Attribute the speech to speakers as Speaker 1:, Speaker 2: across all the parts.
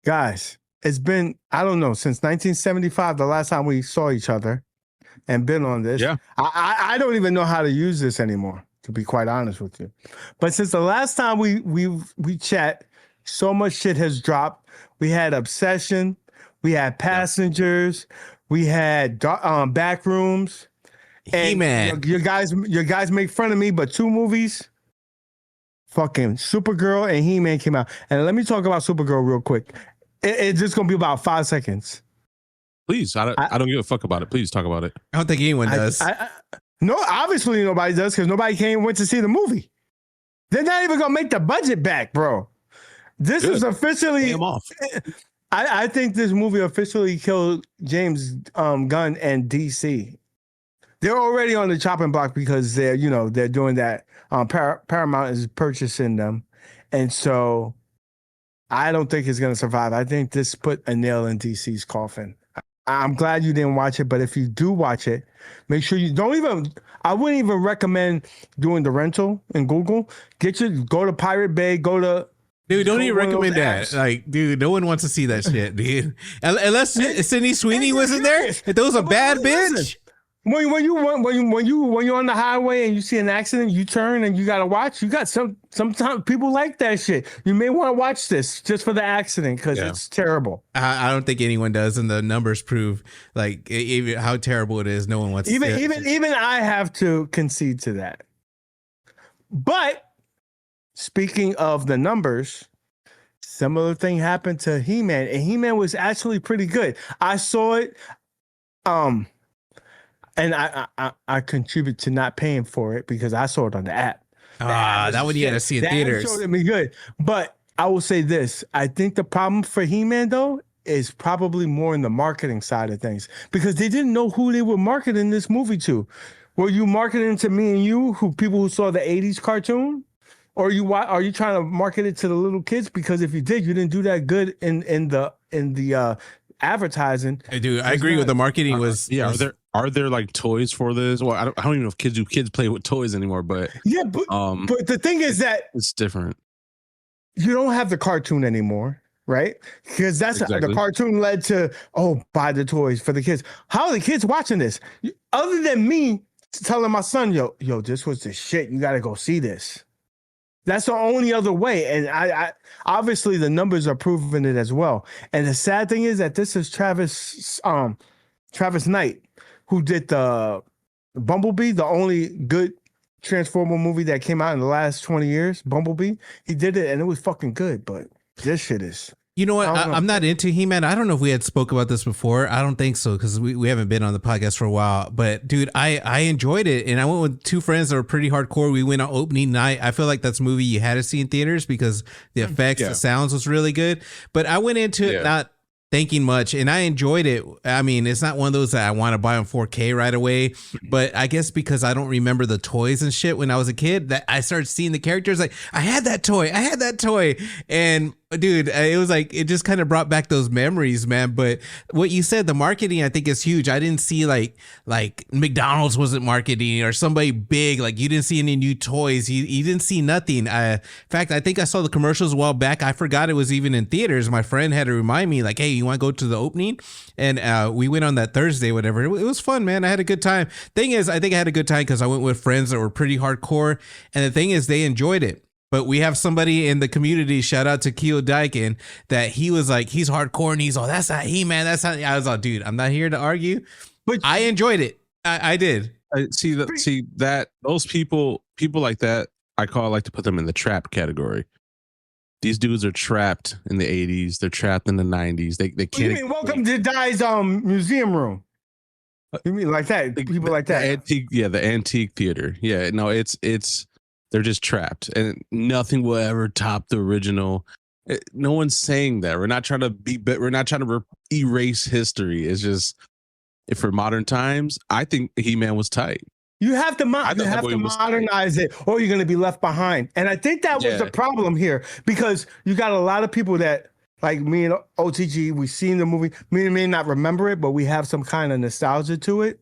Speaker 1: Guys, it's been, I don't know, since 1975, the last time we saw each other and been on this.
Speaker 2: Yeah.
Speaker 1: I don't even know how to use this anymore, to be quite honest with you. But since the last time we chat, so much shit has dropped. We had Obsession, we had Passengers, we had Backrooms.
Speaker 3: He-Man.
Speaker 1: Your guys make fun of me, but 2 movies, fucking Supergirl and He-Man came out. And let me talk about Supergirl real quick. It's just gonna be about 5 seconds.
Speaker 2: Please, I don't give a fuck about it. Please talk about it.
Speaker 3: I don't think anyone does.
Speaker 1: No, obviously nobody does, because nobody went to see the movie. They're not even gonna make the budget back, bro. This is officially.
Speaker 2: Pay 'em off.
Speaker 1: I think this movie officially killed James Gunn and DC. They're already on the chopping block because they're doing that. Paramount is purchasing them, and so I don't think it's gonna survive. I think this put a nail in DC's coffin. I'm glad you didn't watch it, but if you do watch it, make sure you don't even. I wouldn't even recommend doing the rental in Google. Go to Pirate Bay.
Speaker 3: Dude, don't even recommend that. Like, dude, no one wants to see that shit, dude. Unless Sydney Sweeney wasn't there. If there was a bad bitch.
Speaker 1: When you're on the highway and you see an accident, you turn and you gotta watch. You got sometimes people like that shit. You may want to watch this just for the accident because it's terrible.
Speaker 3: I don't think anyone does, and the numbers prove like even how terrible it is. No one wants to see it.
Speaker 1: Even I have to concede to that. But speaking of the numbers, similar thing happened to He-Man, and He-Man was actually pretty good. I saw it. And I contribute to not paying for it because I saw it on the app.
Speaker 3: That one you had to see in theaters.
Speaker 1: That showed me good. But I will say this. I think the problem for He-Man, though, is probably more in the marketing side of things because they didn't know who they were marketing this movie to. Were you marketing to me and you, people who saw the 80s cartoon? Or are you trying to market it to the little kids? Because if you did, you didn't do that good in the advertising.
Speaker 3: Hey, dude, I agree with the marketing
Speaker 2: Are there like toys for this? Well, I don't even know if kids play with toys anymore, but
Speaker 1: but the thing is that
Speaker 2: it's different.
Speaker 1: You don't have the cartoon anymore, right? Because the cartoon led to buy the toys for the kids. How are the kids watching this? Other than me telling my son, yo, this was the shit. You got to go see this. That's the only other way. And I obviously the numbers are proving it as well. And the sad thing is that this is Travis Knight, who did the Bumblebee, the only good Transformer movie that came out in the last 20 years, Bumblebee. He did it and it was fucking good, but this shit is.
Speaker 3: You know what? I'm not into He-Man. I don't know if we had spoke about this before. I don't think so because we haven't been on the podcast for a while. But dude, I enjoyed it, and I went with 2 friends that were pretty hardcore. We went on opening night. I feel like that's a movie you had to see in theaters because the effects, the sounds was really good. But I went into it not thinking much, and I enjoyed it. I mean, it's not one of those that I want to buy on 4K right away, but I guess because I don't remember the toys and shit when I was a kid, that I started seeing the characters like, I had that toy, and dude, it was like, it just kind of brought back those memories, man. But what you said, the marketing, I think is huge. I didn't see like McDonald's wasn't marketing or somebody big. Like you didn't see any new toys. You didn't see nothing. In fact, I think I saw the commercials a while back. I forgot it was even in theaters. My friend had to remind me like, hey, you want to go to the opening? And we went on that Thursday, whatever. It was fun, man. I had a good time. Thing is, I think I had a good time because I went with friends that were pretty hardcore. And the thing is, they enjoyed it. But we have somebody in the community, shout out to Keo Dyken, that he was like, he's hardcore and he's all, that's not He-Man. That's not. I was like, dude, I'm not here to argue, but I enjoyed it. I did.
Speaker 2: See that those people like that, I like to put them in the trap category. These dudes are trapped in the 80s. They're trapped in the 90s. They can't.
Speaker 1: You mean Welcome to Dai's museum room? You mean like that? People like that?
Speaker 2: The antique theater. Yeah, no, it's. They're just trapped, and nothing will ever top the original. No one's saying that. We're not trying to erase history. It's just for modern times. I think He-Man was tight.
Speaker 1: You have to modernize it, or you're going to be left behind. And I think that was the problem here because you got a lot of people that, like me and OTG, we've seen the movie. We may not remember it, but we have some kind of nostalgia to it,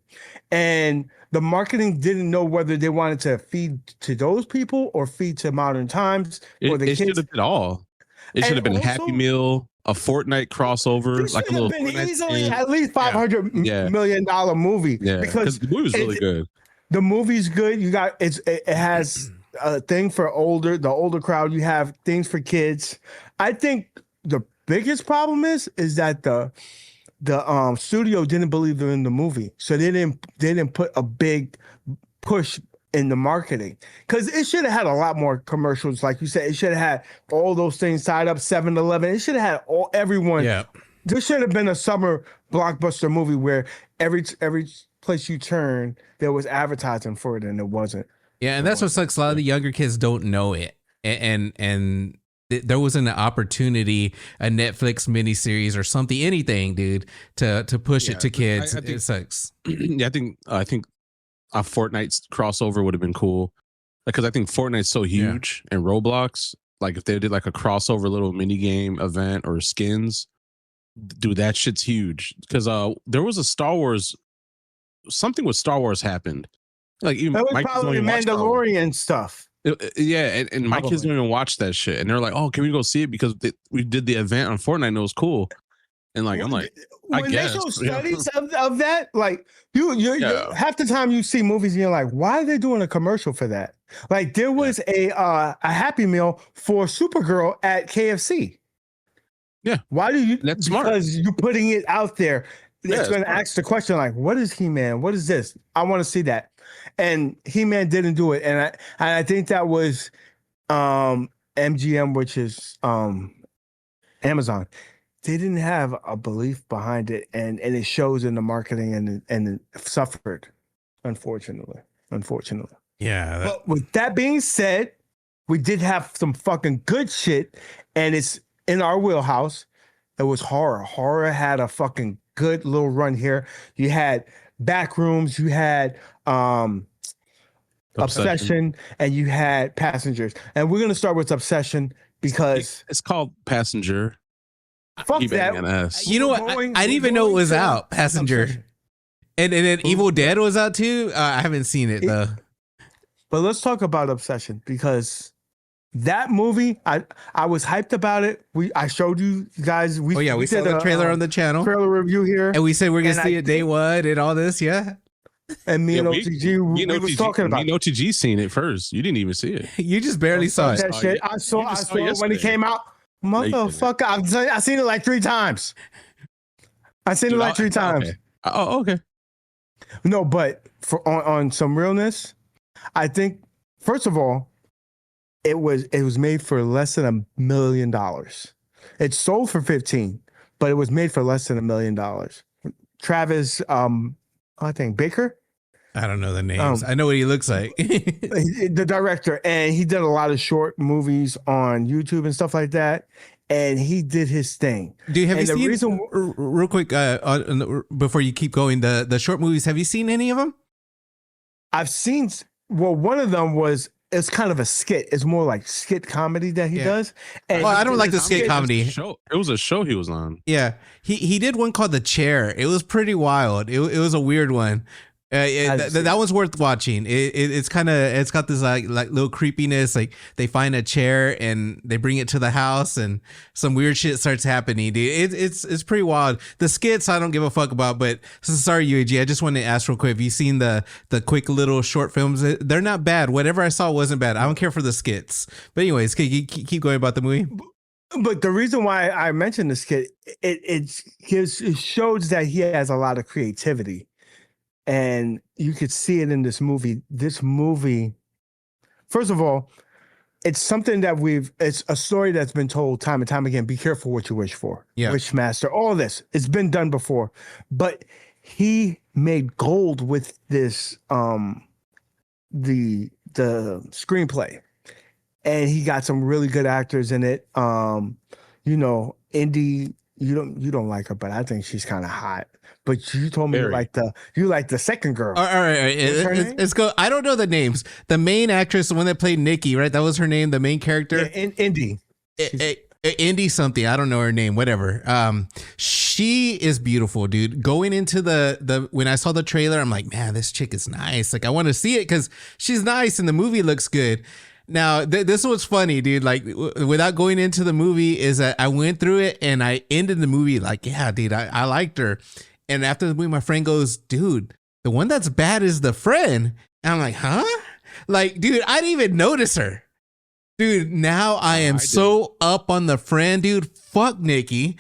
Speaker 1: and the marketing didn't know whether they wanted to feed to those people or feed to modern times or the kids.
Speaker 2: It should have been all. It should have been a Happy Meal. Fortnite crossover, like a little
Speaker 1: been
Speaker 2: Fortnite
Speaker 1: easily
Speaker 2: thing.
Speaker 1: at least $500 million movie.
Speaker 2: Yeah,
Speaker 1: because
Speaker 2: the movie was really good.
Speaker 1: The movie's good. It has a thing for the older crowd. You have things for kids. I think the biggest problem is that the studio didn't believe in the movie, so they didn't put a big push in the marketing, because it should have had a lot more commercials. Like you said, it should have had all those things tied up. 7-Eleven. It should have had everyone.
Speaker 3: Yeah.
Speaker 1: There should have been a summer blockbuster movie where every place you turn there was advertising for it, and it wasn't.
Speaker 3: Yeah, and that's what sucks. A lot of the younger kids don't know it, and there wasn't an opportunity, a Netflix miniseries or something, anything, dude, to push it to kids. It sucks.
Speaker 2: Yeah, I think a Fortnite crossover would have been cool, because I think Fortnite's so huge, and Roblox. Like if they did like a crossover little mini game event or skins, dude, that shit's huge. Because there was a Star Wars, something with Star Wars happened. Like even
Speaker 1: that was
Speaker 2: Mike
Speaker 1: probably Mandalorian stuff.
Speaker 2: Yeah, and my kids don't even watch that shit, and they're like, "Oh, can we go see it?" Because we did the event on Fortnite, and it was cool. And like, I'm like, I guess.
Speaker 1: They show studies of that, like you half the time you see movies and you're like, why are they doing a commercial for that? Like there was a Happy Meal for Supergirl at KFC.
Speaker 2: Yeah.
Speaker 1: Why do you?
Speaker 2: That's smart.
Speaker 1: Because you're putting it out there. It's going to ask the question like, what is He-Man? What is this? I want to see that. And He-Man didn't do it. And I think that was MGM, which is Amazon. They didn't have a belief behind it, and it shows in the marketing, and it suffered, unfortunately.
Speaker 3: Yeah.
Speaker 1: But with that being said, we did have some fucking good shit, and it's in our wheelhouse. It was horror. Horror had a fucking good little run here. You had Backrooms, you had Obsession, and you had Passengers. And we're gonna start with Obsession because
Speaker 2: it's called Passenger.
Speaker 1: Fuck that.
Speaker 3: You know what? I didn't even know it was out. Passenger. And then Evil Dead was out too. I haven't seen it though.
Speaker 1: But let's talk about Obsession, because that movie, I was hyped about it. I showed you guys. We
Speaker 3: saw the trailer on the channel.
Speaker 1: Trailer review here,
Speaker 3: and we said we're gonna see it day one and all this. Yeah.
Speaker 1: And me and OTG, we was talking about it.
Speaker 2: Me and OTG seen it first. You didn't even see it.
Speaker 3: You just barely saw it.
Speaker 1: That shit. I saw it when it came out. Motherfucker, I've seen it like 3 times.
Speaker 2: Okay. Oh, okay.
Speaker 1: No, but on some realness, I think first of all, it was made for less than $1 million. It sold for 15, but it was made for less than $1 million. Travis, I think Baker.
Speaker 3: I don't know the names. I know what he looks like.
Speaker 1: The director, and he did a lot of short movies on YouTube and stuff like that. And he did his thing.
Speaker 3: Have you seen, real quick, before you keep going, the short movies, have you seen any of them?
Speaker 1: I've seen, one of them it's kind of a skit. It's more like skit comedy that he does. And
Speaker 3: I don't like the skit comedy.
Speaker 2: It was a show he was on.
Speaker 3: Yeah. He did one called The Chair. It was pretty wild. It was a weird one. That one's worth watching. It's got this like little creepiness. Like they find a chair and they bring it to the house and some weird shit starts happening, dude. It's pretty wild. The skits I don't give a fuck about, but sorry, UAG. I just wanted to ask real quick. Have you seen the quick little short films? They're not bad. Whatever I saw wasn't bad. I don't care for the skits. But anyways, keep going about the movie.
Speaker 1: But the reason why I mentioned the skit, it shows that he has a lot of creativity. And you could see it in this movie. This movie, first of all, it's something that it's a story that's been told time and time again. Be careful what you wish for. Yeah. Wishmaster, all this. It's been done before. But he made gold with this, the screenplay. And he got some really good actors in it. Indy, you don't like her, but I think she's kind of hot. But you told me you like the second girl.
Speaker 3: All right. Let's go. I don't know the names. The main actress, the one that played Nikki, right? That was her name. The main character,
Speaker 1: Indy.
Speaker 3: Indy something. I don't know her name. Whatever. She is beautiful, dude. Going into the when I saw the trailer, I'm like, man, this chick is nice. Like I want to see it because she's nice and the movie looks good. Now, this was funny, dude. Like, without going into the movie, is that I went through it and I ended the movie like, yeah, dude, I liked her. And after the movie, my friend goes, dude, the one that's bad is the friend. And I'm like, huh? Like, dude, I didn't even notice her. Dude, now I am so up on the friend, dude. Fuck Nikki.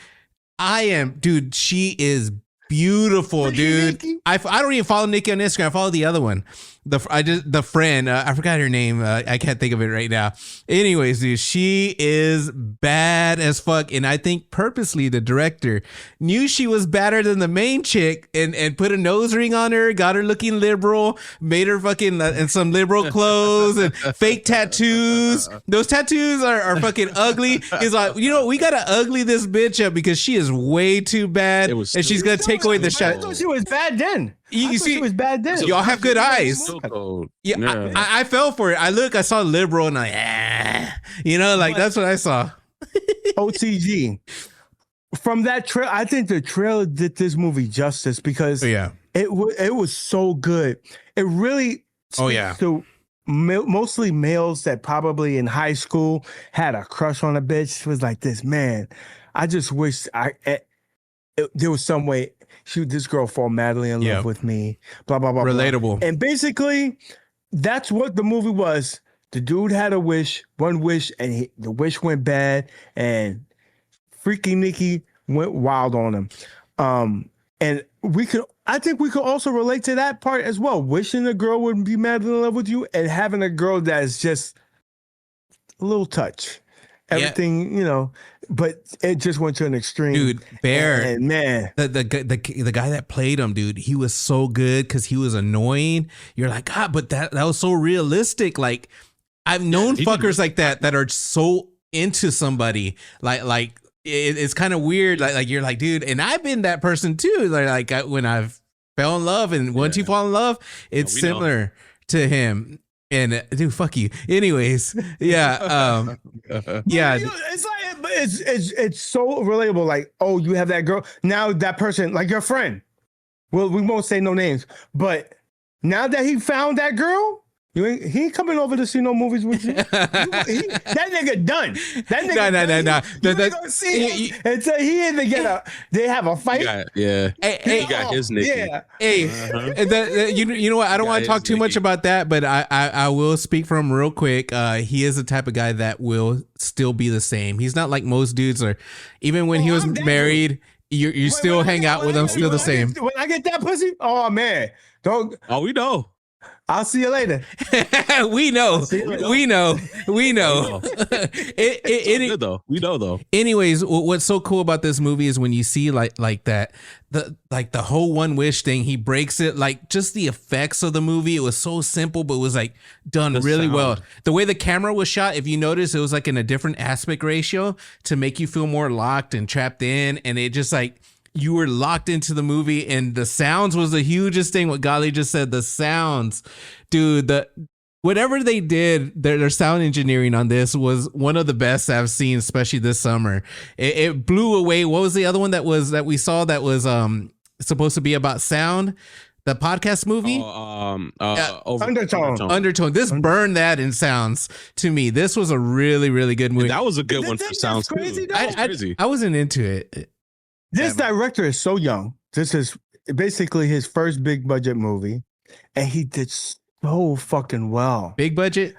Speaker 3: Dude, she is beautiful, dude. I don't even follow Nikki on Instagram. I follow the other one. The friend, I forgot her name. I can't think of it right now. Anyways, dude, she is bad as fuck. And I think purposely the director knew she was better than the main chick and put a nose ring on her, got her looking liberal, made her fucking in some liberal clothes and fake tattoos. Those tattoos are fucking ugly. He's like, you know, we got to ugly this bitch up because she is way too bad. And she's going to take away the shot.
Speaker 1: I thought she was bad then.
Speaker 3: You see,
Speaker 1: it was bad then.
Speaker 3: Y'all have good eyes.
Speaker 2: Yeah,
Speaker 3: I fell for it. I saw liberal and you know, like that's what I saw.
Speaker 1: OTG. From that trail, I think the trailer did this movie justice because it was so good. It really to mostly males that probably in high school had a crush on a bitch. It was like this, man. I just wish there was some way this girl fall madly in love with me. Blah blah blah.
Speaker 3: Relatable.
Speaker 1: Blah. And basically, that's what the movie was. The dude had one wish, and the wish went bad, and freaking Nikki went wild on him. And I think we could also relate to that part as well. Wishing a girl would be madly in love with you, and having a girl that is just a little touch. Everything, you know, but it just went to an extreme.
Speaker 3: Dude, Bear,
Speaker 1: and man,
Speaker 3: the guy that played him, dude, he was so good because he was annoying. You're like, God, but that was so realistic. Like, I've known fuckers like that are so into somebody. Like it's kind of weird. Like you're like, dude, and I've been that person too. Like when I've fell in love, and once you fall in love, it's similar to him. And dude, fuck you. Anyways, yeah, yeah.
Speaker 1: It's like, but it's so relatable. Like, oh, you have that girl now. That person, like your friend. Well, we won't say no names, but now that he found that girl, he ain't coming over to see no movies with you. That nigga done. That nigga
Speaker 3: no.
Speaker 1: You ain't gonna see him until he either they have a fight.
Speaker 2: He got his Nikki.
Speaker 1: Yeah.
Speaker 3: Hey, you know what? I don't want to talk too much about that, but I will speak for him real quick. He is the type of guy that will still be the same. He's not like most dudes are. Even when he was married, you still hang out with him, still the same.
Speaker 1: When I get that pussy, oh man, don't.
Speaker 2: Oh, we know.
Speaker 1: I'll see you later.
Speaker 3: We know. We know.
Speaker 2: We know though.
Speaker 3: Anyways, what's so cool about this movie is when you see like that, the whole one wish thing, he breaks it, like just the effects of the movie. It was so simple, but it was like done really well. The way the camera was shot, if you notice, it was like in a different aspect ratio to make you feel more locked and trapped in. And it just like, you were locked into the movie, and the sounds was the hugest thing. What Gali just said, the sounds, dude, whatever they did, their sound engineering on this was one of the best I've seen, especially this summer. It blew away. What was the other one that we saw that was supposed to be about sound? The podcast movie? Undertone. This burned that in sounds to me. This was a really, really good movie.
Speaker 2: That was a good one for sounds.
Speaker 1: Crazy,
Speaker 3: I wasn't into it.
Speaker 1: This director is so young. This is basically his first big budget movie, and he did so fucking well.
Speaker 3: Big budget?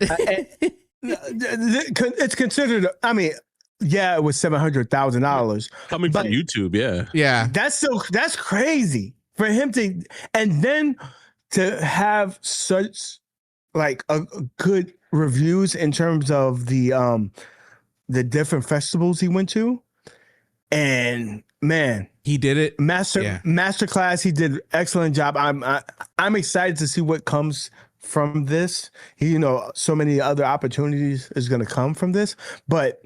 Speaker 1: It's considered. I mean, it was $700,000
Speaker 2: coming from YouTube.
Speaker 3: Yeah.
Speaker 1: That's crazy for him to, and then to have such like a good reviews in terms of the different festivals he went to, and. Man,
Speaker 3: he did it.
Speaker 1: Masterclass. He did an excellent job. I'm excited to see what comes from this. So many other opportunities is going to come from this. But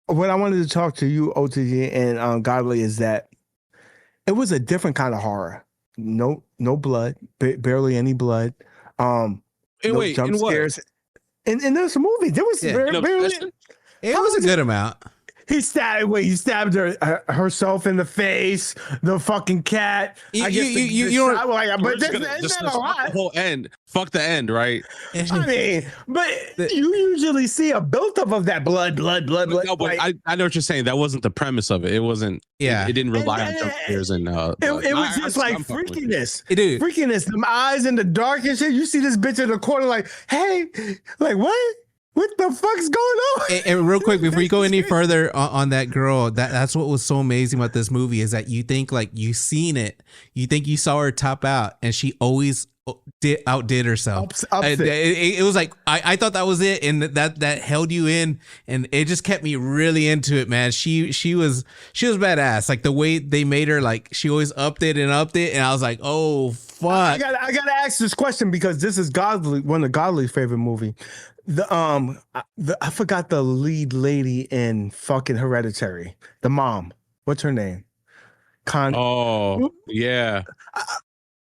Speaker 1: what I wanted to talk to you, OTG and Godly, is that it was a different kind of horror. No blood, barely any blood. No jump scares. And there's a movie. There was barely.
Speaker 3: It was a good amount.
Speaker 1: He stabbed herself in the face. The fucking cat.
Speaker 3: But
Speaker 2: just the whole end. Fuck the end, right?
Speaker 1: I mean, but you usually see a buildup of that blood.
Speaker 2: No, but I know what you're saying. That wasn't the premise of it. It wasn't. It didn't rely on jump scares and.
Speaker 1: It was just like freakiness.
Speaker 3: Dude.
Speaker 1: Freakiness. Them eyes in the dark and shit. You see this bitch in the corner, like, hey, like what? What the fuck's going on?
Speaker 3: And real quick, before you go any further on that girl, that's what was so amazing about this movie is that you think like you seen it, you think you saw her top out, and she always outdid herself. It was like I thought that was it, and that held you in, and it just kept me really into it, man. She was badass. Like the way they made her, like she always upped it, and I was like, oh fuck.
Speaker 1: I gotta ask this question because this is one of Godly's favorite movie. I forgot the lead lady in fucking Hereditary. The mom. What's her name?
Speaker 2: Oh, yeah.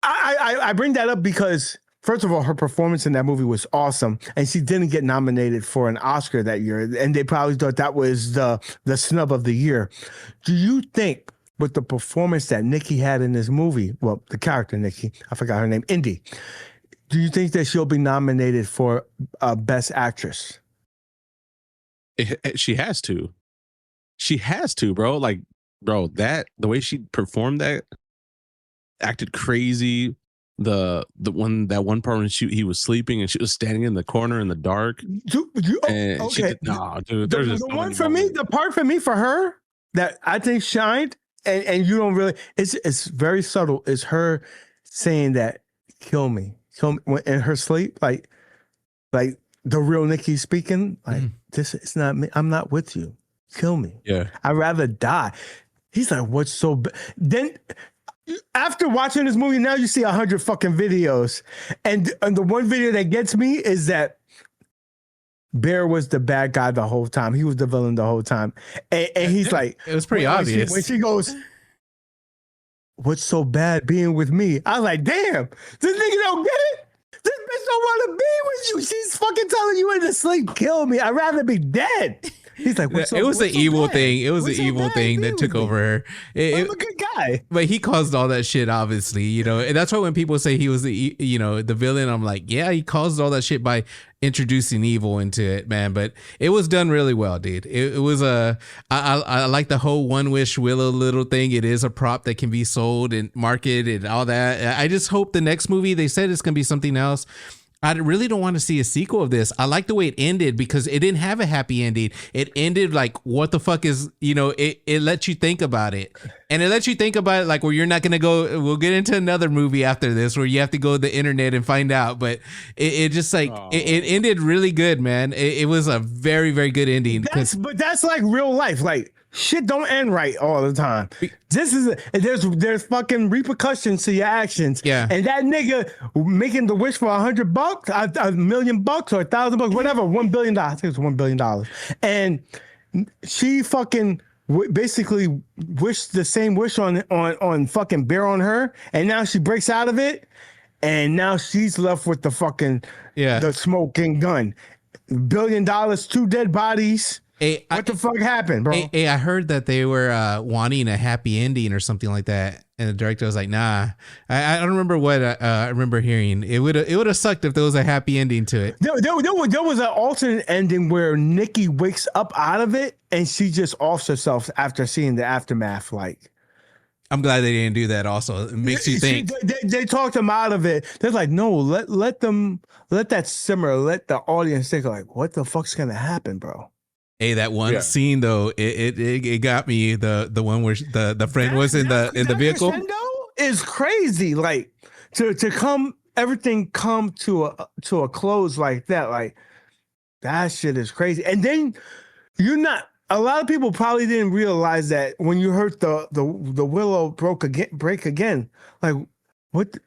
Speaker 1: I bring that up because first of all, her performance in that movie was awesome, and she didn't get nominated for an Oscar that year, and they probably thought that was the snub of the year. Do you think with the performance that Nikki had in this movie, well, the character Nikki, I forgot her name, Indy, do you think that she'll be nominated for Best Actress?
Speaker 2: She has to. She has to, bro. Like, bro, the way she performed that, acted crazy. That one part when he was sleeping and she was standing in the corner in the dark.
Speaker 1: Okay.
Speaker 2: Dude.
Speaker 1: The part for me for her that I think shined, and you don't really. It's very subtle. Is her saying that kill me in her sleep, like the real Nikki speaking, like this is not me. I'm not with you. Kill me.
Speaker 2: Yeah,
Speaker 1: I'd rather die. He's like, what's so bad? Then after watching this movie, now you see 100 fucking videos, and the one video that gets me is that Bear was the bad guy the whole time. He was the villain the whole time, and he's like,
Speaker 3: it was pretty obvious
Speaker 1: when she goes, what's so bad being with me? I was like, damn, this nigga don't get it. This bitch don't want to be with you. She's fucking telling you in the sleep, kill me. I'd rather be dead. He's like,
Speaker 3: it was the evil thing. It was the evil thing that took over her.
Speaker 1: I'm a good guy.
Speaker 3: But he caused all that shit, obviously, you know. And that's why when people say he was the villain, I'm like, yeah, he caused all that shit by introducing evil into it, man. But it was done really well, dude. It was I like the whole One Wish Willow little thing. It is a prop that can be sold and marketed and all that. I just hope the next movie, they said it's gonna be something else. I really don't want to see a sequel of this. I like the way it ended because it didn't have a happy ending. It ended like, what the fuck is, it lets you think about it. And it lets you think about it like where you're not going to go, we'll get into another movie after this where you have to go to the internet and find out. But it just like, it ended really good, man. It was a very, very good ending.
Speaker 1: But that's like real life. Like, shit don't end right all the time. There's fucking repercussions to your actions.
Speaker 3: Yeah.
Speaker 1: And that nigga making the wish for $100, $1 million or $1,000, whatever, $1 billion. I think it's $1 billion. And she fucking basically wished the same wish on fucking Bear on her, and now she breaks out of it, and now she's left with the fucking the smoking gun. $1 billion, 2 dead bodies.
Speaker 3: Hey,
Speaker 1: what the fuck happened, bro?
Speaker 3: Hey, I heard that they were wanting a happy ending or something like that, and the director was like, "Nah." I don't remember what I remember hearing. It would have sucked if there was a happy ending to it.
Speaker 1: There was an alternate ending where Nikki wakes up out of it and she just offs herself after seeing the aftermath. Like,
Speaker 3: I'm glad they didn't do that. Also, it makes you think.
Speaker 1: They talked him out of it. They're like, no, let that simmer. Let the audience think like, what the fuck's gonna happen, bro?
Speaker 3: Hey, that one scene though, it got me. The one where the friend was in the vehicle
Speaker 1: is crazy. Like to everything come to a close like that. Like that shit is crazy. And then a lot of people probably didn't realize that when you heard the willow break again. Like, what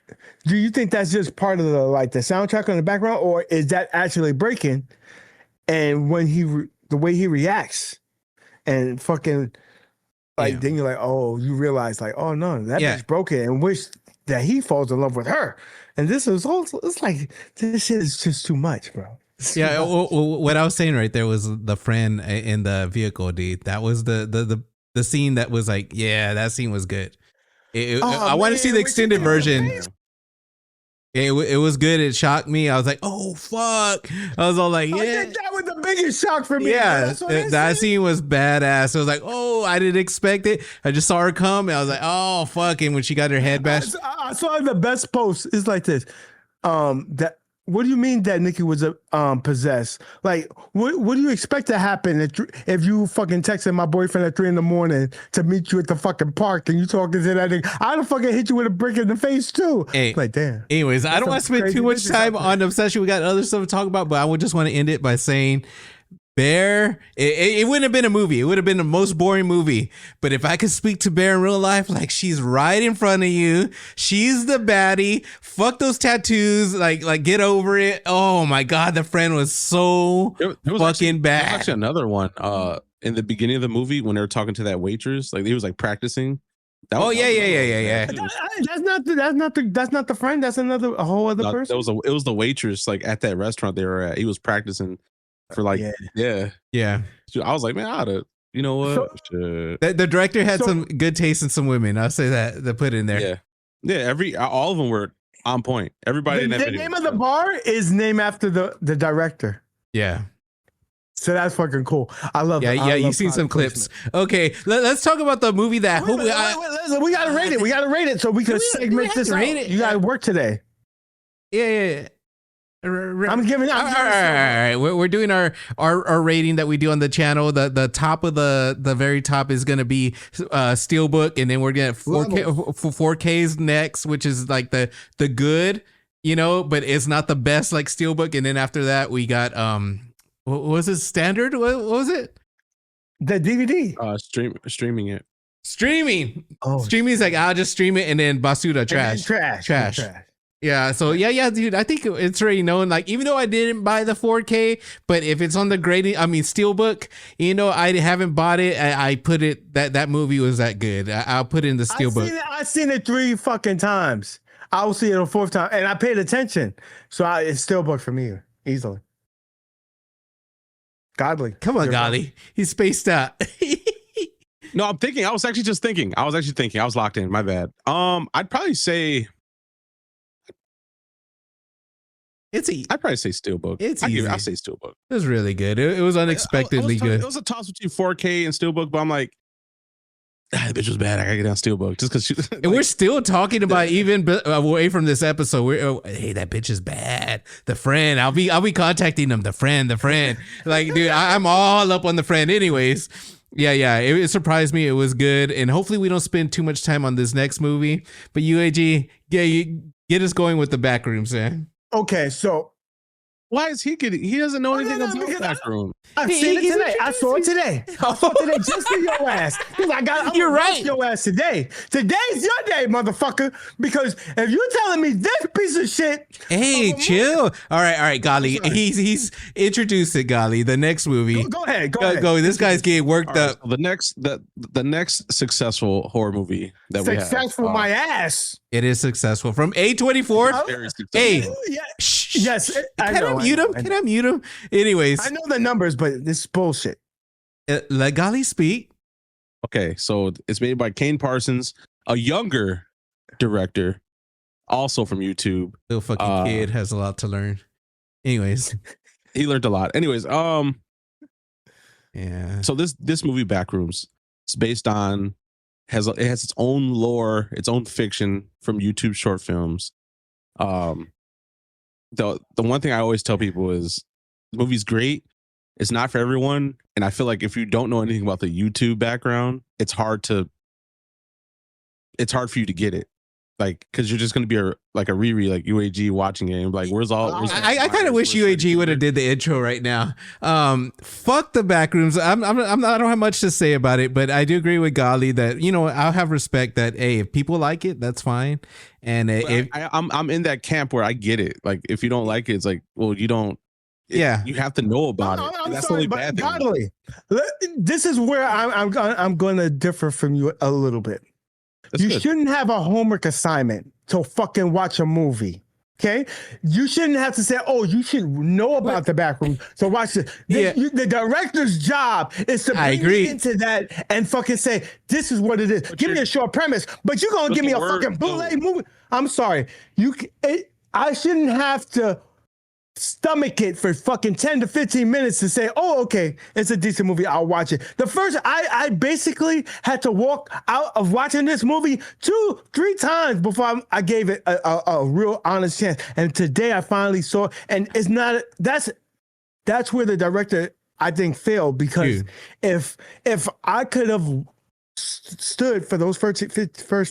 Speaker 1: do you think that's just part of the soundtrack on the background, or is that actually breaking? And when the way he reacts and fucking then you're like, oh, you realize like, oh no, that bitch broke it and wish that he falls in love with her. And this is also, it's like, this shit is just too much, bro.
Speaker 3: Yeah, what I was saying right there was the friend in the vehicle, dude. That was the scene that was like, yeah, that scene was good. I want to see the extended version. It was good. It shocked me. I was like, oh fuck. I was all like, yeah.
Speaker 1: I think that was the biggest shock for me.
Speaker 3: Yeah, that scene was badass. It was like, oh, I didn't expect it. I just saw her come, and I was like, oh fuck. And when she got her head bashed,
Speaker 1: I saw the best post. It's like this. That what do you mean that Nikki was possessed? Like, what do you expect to happen if you fucking texted my boyfriend at 3 a.m. to meet you at the fucking park and you talking to that nigga? I'd have fucking hit you with a brick in the face too.
Speaker 3: Hey,
Speaker 1: like, damn.
Speaker 3: Anyways, I don't want to spend too much time on Obsession. We got other stuff to talk about, but I would just want to end it by saying, Bear, it wouldn't have been a movie. It would have been the most boring movie. But if I could speak to Bear in real life, like, she's right in front of you. She's the baddie. Fuck those tattoos. Like get over it. Oh my God, the friend was so fucking bad.
Speaker 2: There was actually another one. In the beginning of the movie when they were talking to that waitress, like he was like practicing.
Speaker 3: Yeah.
Speaker 1: That's not the friend. That's a whole other person.
Speaker 2: It was the waitress like at that restaurant they were at. He was practicing. For like, yeah. I was like, man, I ought to, you know what?
Speaker 3: The director had some good taste in some women. I'll say that. They put in there.
Speaker 2: Yeah. All of them were on point. Everybody.
Speaker 1: The name of the bar is named after the director.
Speaker 3: Yeah.
Speaker 1: So that's fucking cool. I love.
Speaker 3: Yeah. You've seen some clips. Okay, let's talk about the movie that.
Speaker 1: We gotta rate it. We gotta rate it so we can segment this. You gotta work today.
Speaker 3: Yeah.
Speaker 1: I'm giving.
Speaker 3: All right. We're doing our rating that we do on the channel. The top of the very top is gonna be Steelbook, and then we're gonna 4Ks next, which is like the good, but it's not the best like Steelbook. And then after that, we got what was it? Standard? What was it?
Speaker 1: The DVD.
Speaker 2: Streaming it.
Speaker 3: Streaming. Streaming is like, I'll just stream it, and then Basuda trash. Yeah, so yeah, dude, I think it's already known. Like, even though I didn't buy the 4K, but if it's on the grading, Steelbook, I haven't bought it. I put it that movie was that good. I'll put it in the Steelbook.
Speaker 1: I've seen it 3 fucking times. I will see it a 4th time, and I paid attention. So it's Steelbook for me easily. Godly,
Speaker 3: come on, Godly, he's spaced out.
Speaker 2: No, I'm thinking. I was actually thinking. I was locked in. My bad. I'd probably say. I'd probably say Steelbook. I'll say Steelbook.
Speaker 3: It was really good. It was unexpectedly good.
Speaker 2: It was a toss between 4K and Steelbook, but I'm like, the bitch was bad. I gotta get down Steelbook just because she.
Speaker 3: And we're still talking about even away from this episode. Hey, that bitch is bad. The friend. I'll be contacting them. The friend. Like, dude, I'm all up on the friend. Anyways. Yeah. It surprised me. It was good, and hopefully we don't spend too much time on this next movie. But UAG, you get us going with the Backrooms, man.
Speaker 1: Okay, so
Speaker 2: why is he getting? He doesn't know anything about Backrooms.
Speaker 1: I've seen it today. I saw it today. Just for your ass. You're right. Your ass today. Today's your day, motherfucker. Because if you're telling me this piece of shit,
Speaker 3: hey, chill. All right, Gali. He's introduced it, Gali. The next movie.
Speaker 1: Go ahead.
Speaker 3: Go. This guy's getting worked up.
Speaker 2: So the next successful horror movie that we have.
Speaker 1: Successful, my ass.
Speaker 3: It is successful from A24. Hey,
Speaker 1: yes.
Speaker 3: Can I mute him? Anyways,
Speaker 1: I know the numbers, but this is bullshit.
Speaker 3: Let Gali speak.
Speaker 2: Okay, so it's made by Kane Parsons, a younger director, also from YouTube.
Speaker 3: Little fucking kid has a lot to learn. Anyways,
Speaker 2: he learned a lot. Anyways,
Speaker 3: yeah.
Speaker 2: So this movie Backrooms is based on has its own lore, its own fiction from YouTube short films. The one thing I always tell people is the movie's great. It's not for everyone, and I feel like if you don't know anything about the YouTube background, it's hard for you to get it. Like, because you're just going to be a Riri, like UAG watching it and like, where's
Speaker 3: I kind of wish UAG would have did the intro right now. Fuck the Backrooms. I don't have much to say about it, but I do agree with Gali that, I'll have respect that, hey, if people like it, that's fine. And
Speaker 2: I'm in that camp where I get it. Like, if you don't like it, it's like, well, you don't.
Speaker 3: Yeah,
Speaker 2: you have to know about it. That's the only bad thing.
Speaker 1: Godly, this is where I'm going to differ from you a little bit. You shouldn't have a homework assignment to fucking watch a movie. Okay, you shouldn't have to say, "Oh, you should know about the back room." So watch this. The director's job is to bring me into that and fucking say, "This is what it is." Give me a short premise, but you're gonna give me a fucking bootleg movie. I'm sorry, I shouldn't have to stomach it for fucking 10 to 15 minutes to say, "Oh, okay, it's a decent movie, I'll watch it." The first, I basically had to walk out of watching this movie 2-3 times before I gave it a real honest chance. And today I finally saw, and it's not, that's where the director, I think, failed, because if I could have stood for those first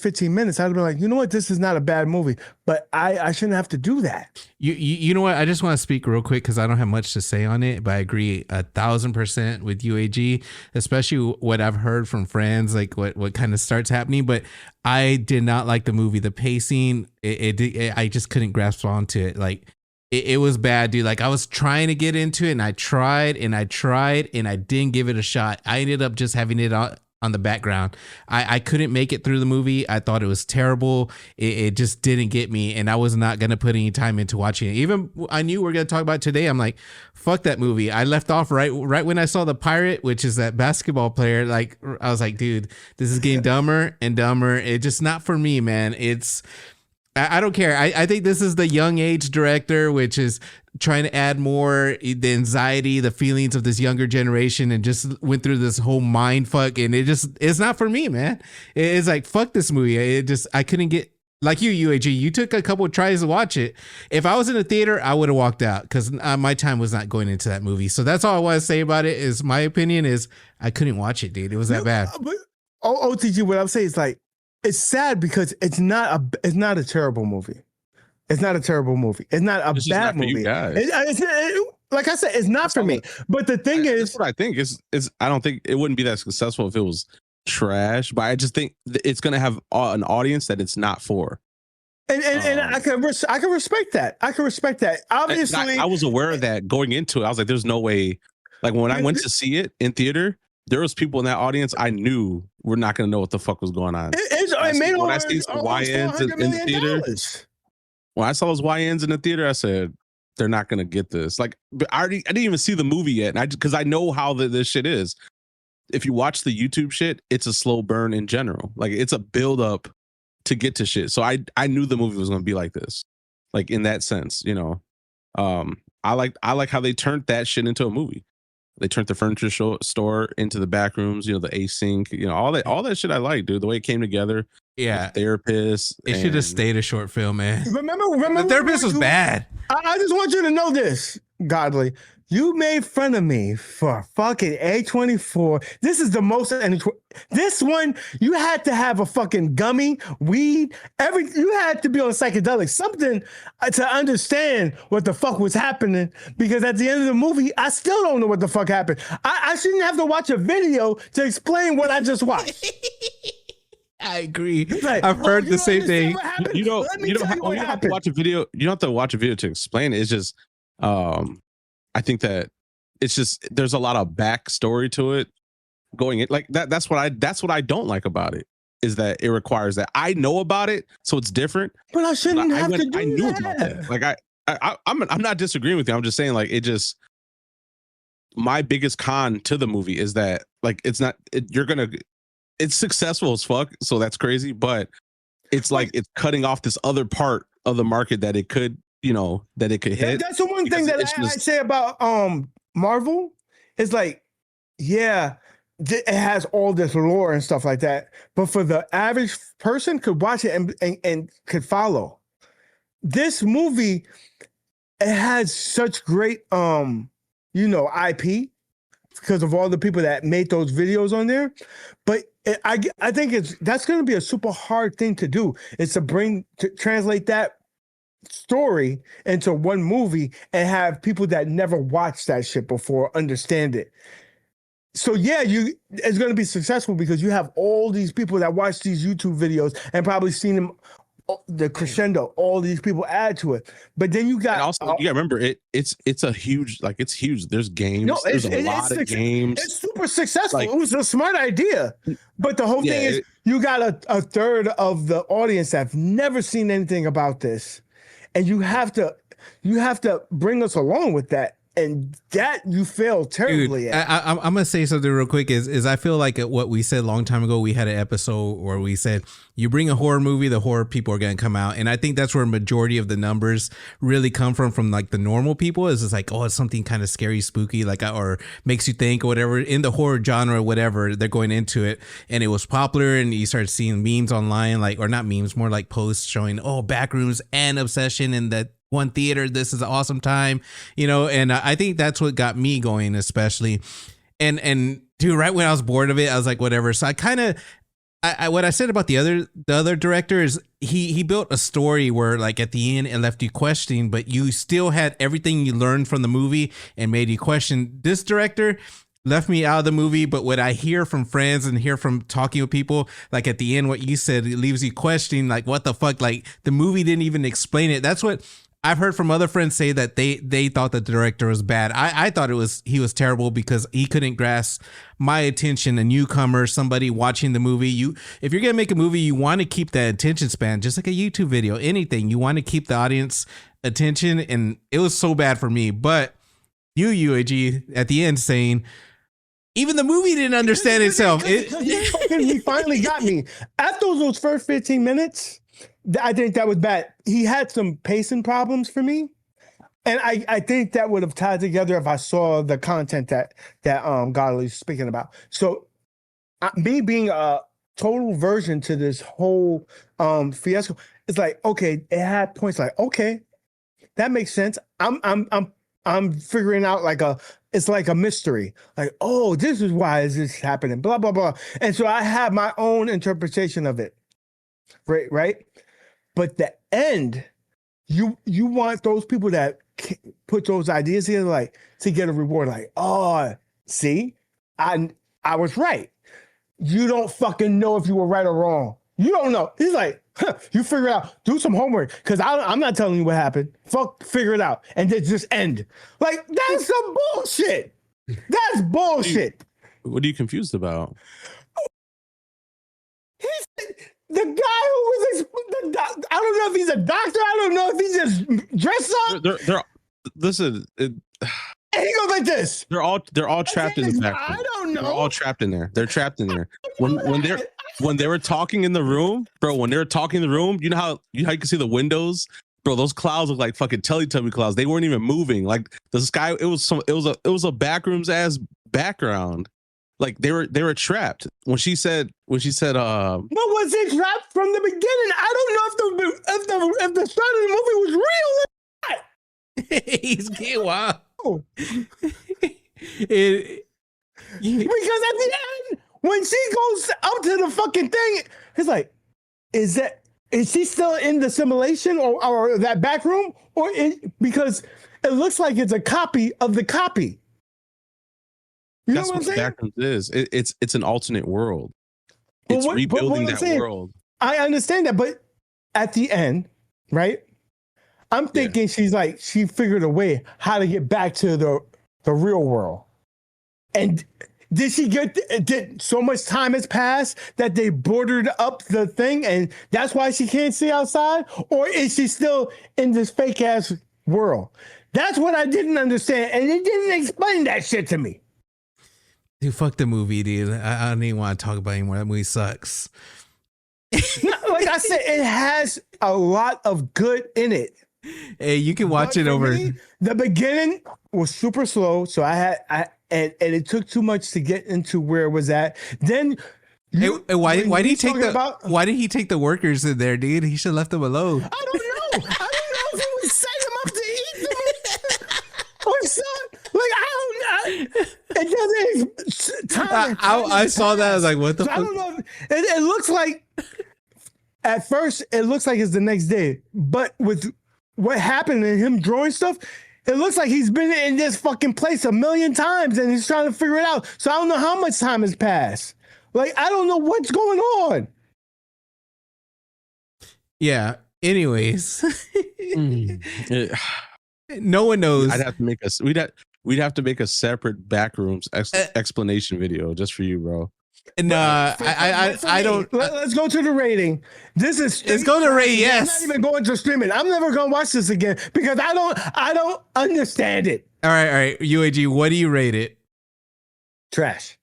Speaker 1: 15 minutes, I'd have been like, you know what, this is not a bad movie, but I shouldn't have to do that.
Speaker 3: You know what, I just want to speak real quick because I don't have much to say on it, but I agree 1000% with UAG, especially what I've heard from friends, like what kind of starts happening. But I did not like the movie. The pacing, I just couldn't grasp onto it. Like it was bad, dude. Like I was trying to get into it, and I tried and I didn't give it a shot. I ended up just having it on the background. I couldn't make it through the movie. I thought it was terrible. It just didn't get me, and I was not going to put any time into watching it. Even I knew we were going to talk about it today. I'm like, fuck that movie. I left off right when I saw the pirate, which is that basketball player. Like I was like, dude, this is getting dumber and dumber. It's just not for me, man. I don't care. I think this is the young age director, which is trying to add more the anxiety, the feelings of this younger generation, and just went through this whole mind fuck. And it's not for me, man. It's like, fuck this movie. I couldn't get, like you, UAG, you took a couple of tries to watch it. If I was in a theater, I would have walked out because my time was not going into that movie. So that's all I want to say about it. Is my opinion is I couldn't watch it, dude. It was that bad.
Speaker 1: But OTG, what I'm saying is, like, it's sad because it's not a terrible movie. It's not a terrible movie. It's not a bad movie. Like I said, it's not for me. But the thing is,
Speaker 2: that's what I think is I don't think it wouldn't be that successful if it was trash. But I just think it's going to have an audience that it's not for.
Speaker 1: And I can respect that. I can respect that. Obviously,
Speaker 2: I was aware of that going into it. I was like, there's no way. Like when I went to see it in theater, there was people in that audience I knew were not going to know what the fuck was going on. When I see some YNs in the theater, when I saw those YNs in the theater, I said, they're not going to get this. Like, but I didn't even see the movie yet. And because I know how this shit is. If you watch the YouTube shit, it's a slow burn in general. Like it's a build up to get to shit. So I knew the movie was going to be like this, like in that sense, you know. I like how they turned that shit into a movie. They turned the furniture store into the Backrooms, you know, the async, you know, all that shit I like, dude. The way it came together.
Speaker 3: Yeah.
Speaker 2: The therapist.
Speaker 3: It should have stayed a short film, man.
Speaker 1: Remember
Speaker 3: the therapist was bad.
Speaker 1: I just want you to know this, Godly. You made fun of me for fucking A24. This is the most. This one, you had to have a fucking gummy, weed, you had to be on psychedelics, something to understand what the fuck was happening. Because at the end of the movie, I still don't know what the fuck happened. I shouldn't have to watch a video to explain what I just watched.
Speaker 3: I agree. Like, I've heard the same thing.
Speaker 2: You don't have to watch a video. You don't have to watch a video to explain it. It's just, I think that it's just there's a lot of backstory to it going in like that. That's what I don't like about it, is that it requires that I know about it, so it's different.
Speaker 1: But I shouldn't have to do
Speaker 2: I knew about that. Like I'm not disagreeing with you. I'm just saying, like, it just, my biggest con to the movie is that, like, it's successful as fuck, so that's crazy, but it's like it's cutting off this other part of the market that it could, you know, that it could hit.
Speaker 1: That's the one thing that I say about Marvel. It's like, yeah, it has all this lore and stuff like that, but for the average person could watch it and could follow. This movie, it has such great IP because of all the people that made those videos on there, but I think that's going to be a super hard thing to do. Is to translate that story into one movie and have people that never watched that shit before understand it. So yeah, it's going to be successful because you have all these people that watch these YouTube videos and probably seen them, the crescendo, all these people add to it. But then you got,
Speaker 2: and also you gotta remember it's a huge, like, it's huge. There's games. No, there's a lot of games.
Speaker 1: It's super successful. Like, it was a smart idea, but the whole thing is you got a third of the audience that have never seen anything about this. and you have to bring us along with that. And that you failed terribly
Speaker 3: Dude,
Speaker 1: at.
Speaker 3: I'm gonna say something real quick. Is I feel like what we said a long time ago. We had an episode where we said you bring a horror movie, the horror people are gonna come out, and I think that's where a majority of the numbers really come from like the normal people. Is it's like, oh, it's something kind of scary, spooky, like, or makes you think or whatever in the horror genre, whatever they're going into it, and it was popular, and you start seeing memes online, like, or not memes, more like posts showing, oh, Backrooms and Obsession in that one theater, this is an awesome time, and I think that's what got me going, especially. And dude, right when I was bored of it, I was like, whatever. So I kind of, what I said about the other director is he built a story where, like, at the end it left you questioning, but you still had everything you learned from the movie and made you question. This director left me out of the movie, but what I hear from friends and hear from talking with people, like at the end, what you said, it leaves you questioning, like, what the fuck, like the movie didn't even explain it. That's what I've heard from other friends say, that they thought the director was bad. I thought he was terrible because he couldn't grasp my attention, a newcomer, somebody watching the movie. If you're gonna make a movie, you want to keep that attention span, just like a YouTube video, anything. You want to keep the audience attention, and it was so bad for me. But UAG at the end saying, even the movie didn't understand itself.
Speaker 1: He finally got me after those first 15 minutes. I think that was bad. He had some pacing problems for me, and I think that would have tied together if I saw the content that Godley's speaking about. So, me being a total version to this whole fiasco, it's like, okay, it had points like, okay, that makes sense. I'm figuring out it's like a mystery. Like, oh, this is why is this happening? Blah blah blah. And so I have my own interpretation of it. Right. But the end, you want those people that put those ideas in, like, to get a reward. Like, oh, see, I was right. You don't fucking know if you were right or wrong. You don't know. He's like, you figure it out. Do some homework, because I'm not telling you what happened. Fuck, figure it out, and then just end. Like, that's some bullshit. That's bullshit.
Speaker 2: What are you confused about?
Speaker 1: The guy who was, I don't know if he's a doctor. I don't know if he's just dressed up.
Speaker 2: They're listen.
Speaker 1: And he goes like this.
Speaker 2: They're all trapped in the back room.
Speaker 1: I don't know.
Speaker 2: They're all trapped in there. They're trapped in there. When they were talking in the room, bro. When they were talking in the room, you know how you can see the windows, bro. Those clouds look like fucking Teletubby clouds. They weren't even moving. Like the sky, it was a Backrooms ass background. Like they were trapped. When she said but was
Speaker 1: it trapped from the beginning? I don't know if the start of the movie was real or not.
Speaker 3: He's getting wild.
Speaker 1: Because at the end, when she goes up to the fucking thing, it's like, is she still in the simulation or that back room? Because it looks like it's a copy of the copy. You
Speaker 2: That's
Speaker 1: know what I'm saying?
Speaker 2: Backrooms is. It's an alternate world. It's rebuilding that world.
Speaker 1: I understand that, but at the end, right? I'm thinking she figured a way how to get back to the real world. And did so much time has passed that they boarded up the thing and that's why she can't see outside? Or is she still in this fake ass world? That's what I didn't understand. And it didn't explain that shit to me.
Speaker 3: Dude, fuck the movie, dude. I don't even want to talk about it anymore. That movie sucks.
Speaker 1: Like I said, it has a lot of good in it.
Speaker 3: Hey, you can watch it over.
Speaker 1: The beginning was super slow, so and it took too much to get into where it was at. Then
Speaker 3: why did he take the workers in there, dude? He should have left them alone.
Speaker 1: I don't know. I don't know if he was setting them up to eat them or something. Like, it doesn't time.
Speaker 3: I saw that. I was like, what the
Speaker 1: so
Speaker 3: fuck?
Speaker 1: I don't know. It looks like at first it looks like it's the next day, but with what happened and him drawing stuff, it looks like he's been in this fucking place a million times and he's trying to figure it out. So I don't know how much time has passed. Like, I don't know what's going on.
Speaker 3: Yeah. Anyways, no one knows.
Speaker 2: We'd have to make a separate Backrooms explanation video just for you, bro.
Speaker 3: No, I don't.
Speaker 1: Let's go to the rating. This is.
Speaker 3: Let's go to rating. Yes.
Speaker 1: I'm not even going to stream it. I'm never going to watch this again because I don't understand it.
Speaker 3: All right. UAG, what do you rate it?
Speaker 1: Trash.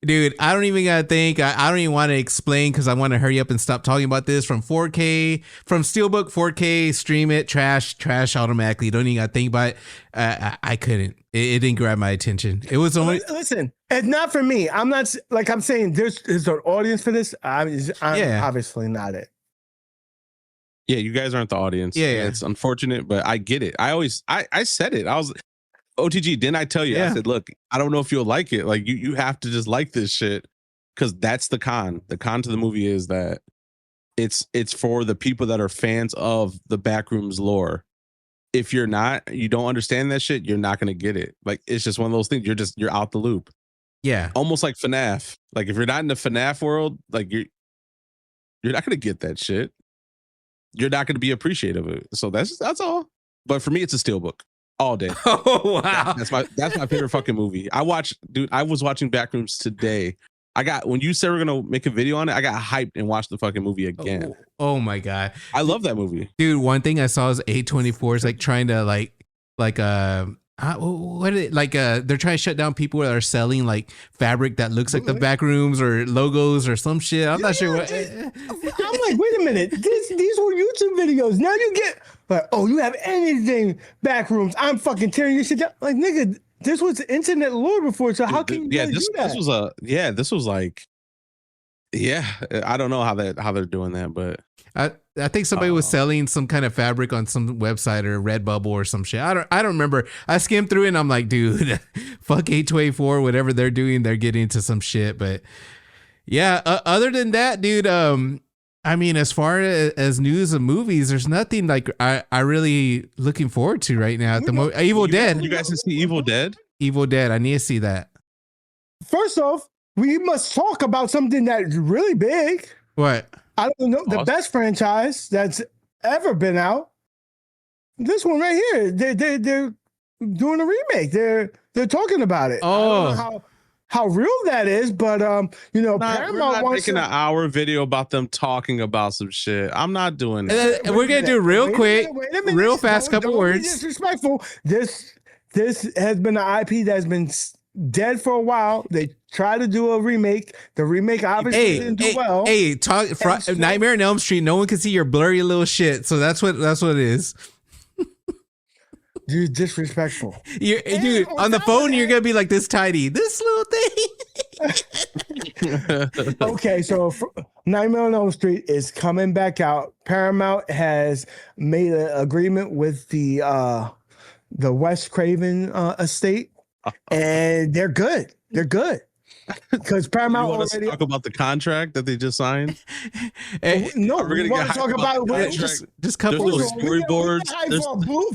Speaker 3: Dude, I don't even gotta think. I don't even want to explain because I want to hurry up and stop talking about this. From 4K, from Steelbook 4K, stream it. Trash automatically. Don't even gotta think about it. I couldn't. It didn't grab my attention. It was only.
Speaker 1: Listen, it's not for me. I'm not like I'm saying. There's an audience for this. I'm obviously not it.
Speaker 2: Yeah, you guys aren't the audience.
Speaker 3: Yeah.
Speaker 2: It's unfortunate, but I get it. I said it. I was. OTG, didn't I tell you? Yeah. I said, look, I don't know if you'll like it. Like you have to just like this shit because that's the con. The con to the movie is that it's for the people that are fans of the Backrooms lore. If you're not, you don't understand that shit, you're not gonna get it. Like it's just one of those things. You're out the loop.
Speaker 3: Yeah,
Speaker 2: almost like FNAF. Like if you're not in the FNAF world, like you're not gonna get that shit. You're not gonna be appreciative of it. So that's all. But for me, it's a steelbook. All day.
Speaker 3: Oh wow.
Speaker 2: That's my favorite fucking movie. I was watching Backrooms today. When you said we're gonna make a video on it, I got hyped and watched the fucking movie again.
Speaker 3: Oh my god.
Speaker 2: I love that movie.
Speaker 3: Dude, one thing I saw is A24 is like trying to they're trying to shut down people that are selling like fabric that looks like the Backrooms or logos or some shit. I'm not sure what.
Speaker 1: I'm like, wait a minute. These were YouTube videos. Now you get like, oh, you have anything Backrooms. I'm fucking tearing your shit down. Like, nigga, this was internet lore before. So how can you do that?
Speaker 2: This was like, I don't know how they're doing that, but
Speaker 3: I think somebody was selling some kind of fabric on some website or Redbubble or some shit. I don't remember. I skimmed through it and I'm like, dude, fuck A24, whatever they're doing, they're getting into some shit. But yeah, other than that, dude, I mean, as far as news of movies, there's nothing like I really looking forward to right now at the moment. Evil Dead.
Speaker 2: You guys can see Evil Dead?
Speaker 3: Evil Dead. I need to see that.
Speaker 1: First off, we must talk about something that's really big.
Speaker 3: What?
Speaker 1: I don't know. The best franchise that's ever been out. This one right here. They're doing a remake. They're talking about it.
Speaker 3: Oh.
Speaker 1: I don't know how real that is, but Paramount
Speaker 2: wants making an hour video about them talking about some shit. I'm not doing that.
Speaker 3: We're gonna do real quick, real fast, couple words.
Speaker 1: Disrespectful. This has been an IP that's been dead for a while. They try to do a remake. The remake obviously didn't do well.
Speaker 3: Nightmare on Elm Street. No one can see your blurry little shit. So that's what it is.
Speaker 1: Dude, disrespectful.
Speaker 3: Dude, on the phone, you're gonna be like this tiny, this little
Speaker 1: thing. Okay, so Nightmare on Elm Street is coming back out. Paramount has made an agreement with the Wes Craven estate, and they're good. They're good. Because Paramount
Speaker 2: you want to talk about the contract that they just signed?
Speaker 1: No, we want to talk about
Speaker 3: just couple
Speaker 2: of storyboards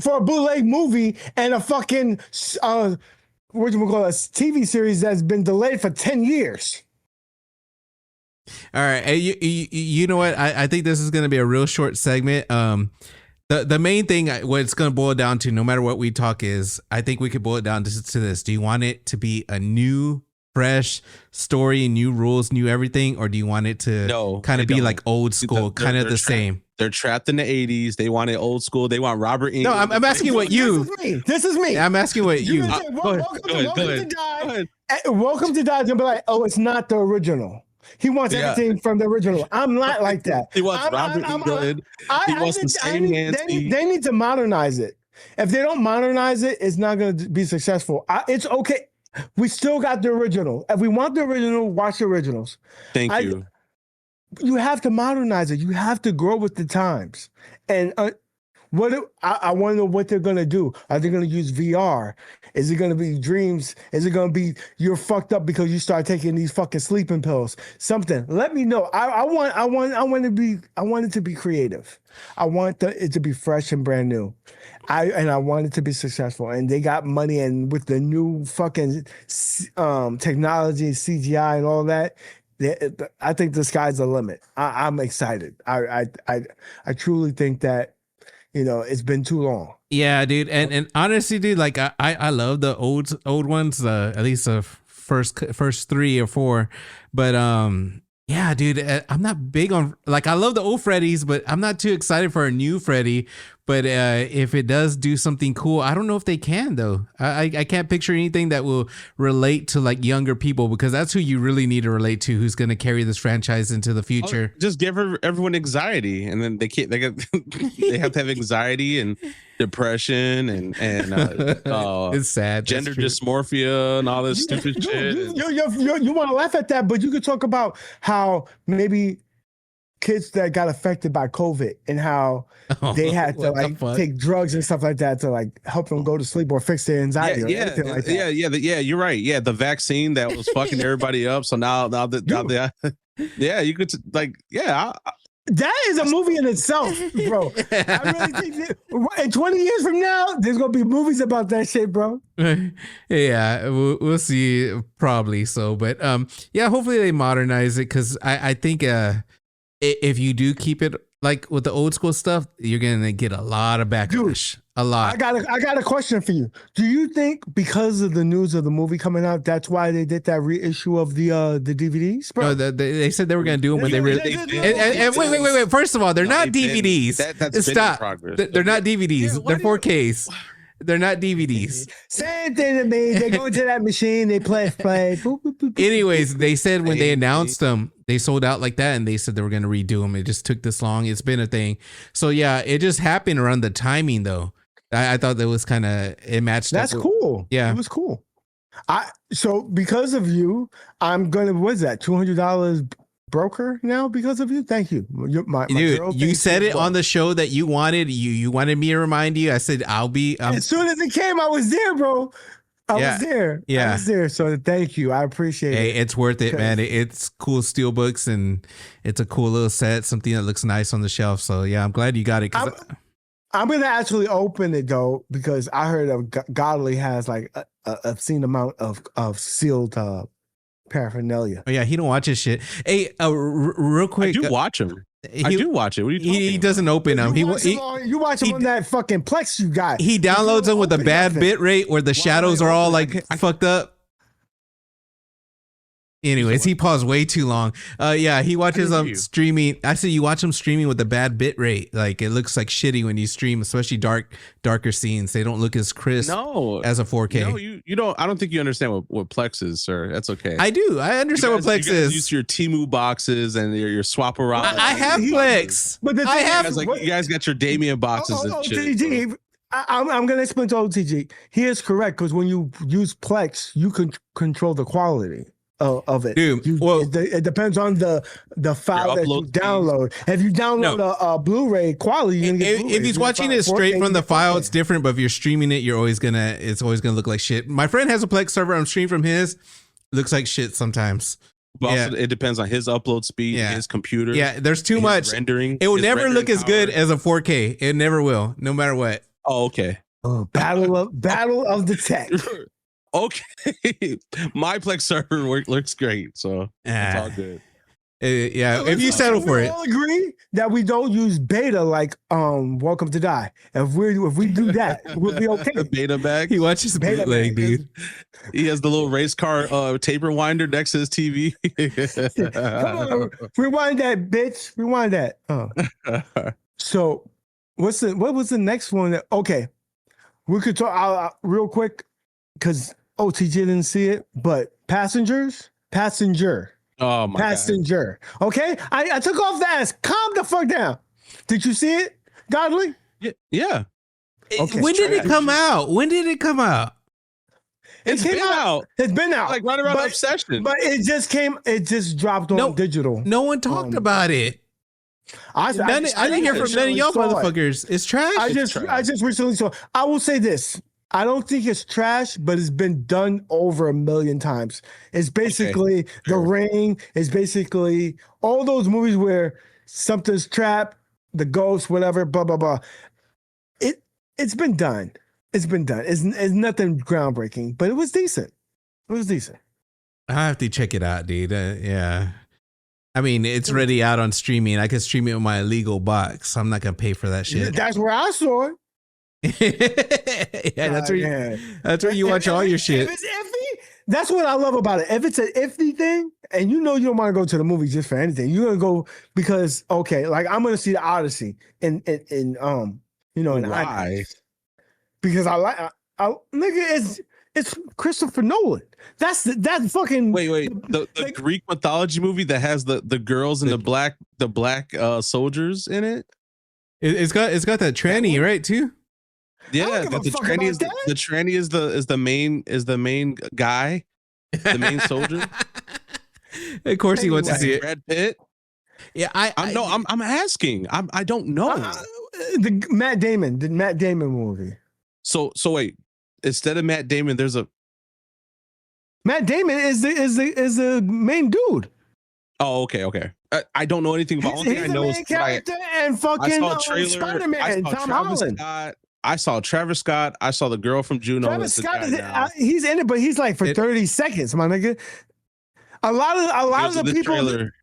Speaker 1: for a bootleg movie and a fucking what you call a TV series that's been delayed for 10 years.
Speaker 3: All right, you know what? I think this is going to be a real short segment. The main thing, what it's going to boil down to, no matter what we talk, is I think we could boil it down to this. Do you want it to be a new, fresh story, new rules, new everything, or do you want it to kind of be like old school, kind of the same?
Speaker 2: They're trapped in the 80s. They want it old school. They want Robert England.
Speaker 3: No, I'm asking what you.
Speaker 1: This is me.
Speaker 3: I'm asking what you.
Speaker 1: Welcome to Die. They'll be like, oh, it's not the original. He wants everything from the original. I'm not like that.
Speaker 2: He wants Robert England. He wants the same Nancy.
Speaker 1: They need to modernize it. If they don't modernize it, it's not going to be successful. It's okay. We still got the original. If we want the original, watch the originals.
Speaker 2: Thank you.
Speaker 1: You have to modernize it. You have to grow with the times. And I want to know what they're going to do. Are they going to use VR? Is it going to be dreams? Is it going to be you're fucked up because you start taking these fucking sleeping pills? Something. Let me know. I want it to be creative. I want it to be fresh and brand new. I want it to be successful. And they got money, and with the new fucking technology, CGI, and all that, I think the sky's the limit. I'm excited. I truly think that. It's been too long.
Speaker 3: Yeah, dude. And honestly, dude, like I love the old ones, at least first 3 or 4, but yeah, dude, I'm not big on, like, I love the old Freddy's, but I'm not too excited for a new Freddy. But if it does do something cool, I don't know if they can, though. I can't picture anything that will relate to like younger people, because that's who you really need to relate to, who's going to carry this franchise into the future.
Speaker 2: Just give everyone anxiety, and then they they have to have anxiety and depression and
Speaker 3: it's sad.
Speaker 2: Gender dysmorphia and all this stupid shit.
Speaker 1: You want to laugh at that, but you could talk about how maybe kids that got affected by COVID and how they had to like take drugs and stuff like that to like help them go to sleep or fix their anxiety or anything like that.
Speaker 2: Yeah, you're right. Yeah, the vaccine that was fucking everybody up. So now yeah, you could
Speaker 1: that is a movie in itself, bro. I really think that in 20 years from now, there's gonna be movies about that shit, bro.
Speaker 3: Yeah, we'll see, probably so. But yeah, hopefully they modernize it, because I think if you do keep it like with the old school stuff, you're gonna get a lot of backlash. Dude, a lot.
Speaker 1: I got a question for you. Do you think because of the news of the movie coming out, that's why they did that reissue of the DVDs? Bro?
Speaker 3: No, they said they were gonna do them when they and wait. First of all, they're not DVDs.
Speaker 2: That's
Speaker 3: Stop.
Speaker 2: progress.
Speaker 3: They're not DVDs. Yeah, they're 4Ks. They're not DVDs.
Speaker 1: Same thing to me. They go into that machine, they play. Boop, boop, boop,
Speaker 3: Anyways, they said when they announced them, they sold out like that, and they said they were going to redo them. It just took this long. It's been a thing. So yeah, it just happened around the timing though. I thought that was kind of, it matched.
Speaker 1: That's cool.
Speaker 3: Yeah,
Speaker 1: it was cool. So because of you, I'm gonna, what's that, $200 broker now because of you? Thank you. My
Speaker 3: dude,
Speaker 1: girl,
Speaker 3: you said it on the show that you wanted me to remind you. I said I'll be
Speaker 1: as soon as it came, I was there, bro. I was there.
Speaker 3: Yeah,
Speaker 1: I was there. So thank you. I appreciate it.
Speaker 3: Hey, it's worth it, man. It's cool steel books, and it's a cool little set, something that looks nice on the shelf. So yeah, I'm glad you got it.
Speaker 1: I'm gonna actually open it though, because I heard of Godly has like a obscene amount of sealed paraphernalia.
Speaker 3: Oh yeah, he don't watch his shit. Hey, real quick,
Speaker 2: I do watch him. I do watch it. What are you talking
Speaker 3: He doesn't open them.
Speaker 1: You watch him on that fucking Plex you got.
Speaker 3: He downloads them with a bad bit rate where the shadows are all like fucked up. Anyways, he paused way too long. Yeah, he watches streaming. I said you watch him streaming with a bad bit rate. Like it looks like shitty when you stream, especially darker scenes. They don't look as crisp as a 4K.
Speaker 2: No, you don't. I don't think you understand what Plex is, sir. That's okay.
Speaker 3: I do. I understand what Plex is.
Speaker 2: Use your Temu boxes and your swap around.
Speaker 3: I have Plex,
Speaker 1: but
Speaker 2: you guys got your Damien boxes and shit.
Speaker 1: OTG, I'm gonna explain to OTG. He is correct, because when you use Plex, you can control the quality of it.
Speaker 3: Dude,
Speaker 1: it depends on the file that you download. If you download a Blu-ray quality, you're gonna get Blu-ray.
Speaker 3: If he's watching it straight from the file, it's different. But if you're streaming it, it's always gonna look like shit. My friend has a Plex server. I'm streaming from his. Looks like shit sometimes.
Speaker 2: But also, it depends on his upload speed, his computer.
Speaker 3: Yeah, there's too much
Speaker 2: rendering.
Speaker 3: It will never look as good as a 4K. It never will, no matter what.
Speaker 2: Oh, okay.
Speaker 1: Battle of the tech.
Speaker 2: Okay, my Plex server looks great, so it's all good.
Speaker 3: Yeah, if you settle for it.
Speaker 1: We all agree that we don't use beta like Welcome to Die. If we do that, we'll be okay.
Speaker 2: Beta bag.
Speaker 3: He watches bootleg, dude.
Speaker 2: He has the little race car tape rewinder next to his TV.
Speaker 1: Come on, rewind that, bitch. Rewind that. So, what was the next one? Okay, we could talk real quick, because OTG didn't see it, but Passenger.
Speaker 2: Oh my
Speaker 1: Passenger. God. Okay, I took off the ass. Calm the fuck down. Did you see it, Godly?
Speaker 2: Yeah.
Speaker 3: Okay. When did it come out?
Speaker 1: It's been out. It's been out.
Speaker 2: Like right around Obsession.
Speaker 1: But it just dropped on digital.
Speaker 3: No one talked about it. I didn't hear from none of y'all motherfuckers. It's trash.
Speaker 1: I just recently saw. I will say this. I don't think it's trash, but it's been done over 1 million times. It's basically The Ring. It's basically all those movies where something's trapped, the ghost, whatever, blah, blah, blah. It's been done. It's been done. It's nothing groundbreaking, but it was decent.
Speaker 3: I have to check it out, dude. Yeah. I mean, it's already out on streaming. I can stream it with my illegal box. I'm not going to pay for that shit.
Speaker 1: That's where I saw it.
Speaker 3: Yeah, that's where you watch all your shit.
Speaker 1: If it's iffy, That's what I love about it. If it's an iffy thing, and you know you don't want to go to the movie just for anything, you're gonna go because like I'm gonna see the Odyssey in in IMAX because nigga it's Christopher Nolan. That's fucking
Speaker 2: wait. The Greek mythology movie that has the girls and the black soldiers in it.
Speaker 3: It's got that tranny, right, too?
Speaker 2: Yeah, the tranny is the main guy, the main soldier.
Speaker 3: Of course, he wants to see it.
Speaker 2: Brad Pitt.
Speaker 3: Yeah,
Speaker 2: I'm asking. I don't know.
Speaker 1: The Matt Damon movie.
Speaker 2: So wait. Instead of Matt Damon, there's a
Speaker 1: Matt Damon is the main dude.
Speaker 2: Oh, okay. I don't know anything about. Only thing I know is
Speaker 1: character and fucking Spider-Man. Tom Holland.
Speaker 2: I saw Travis Scott. I saw the girl from Juno.
Speaker 1: Travis Scott he's in it, but he's like for 30 seconds, my nigga. A lot of the people. Trailer.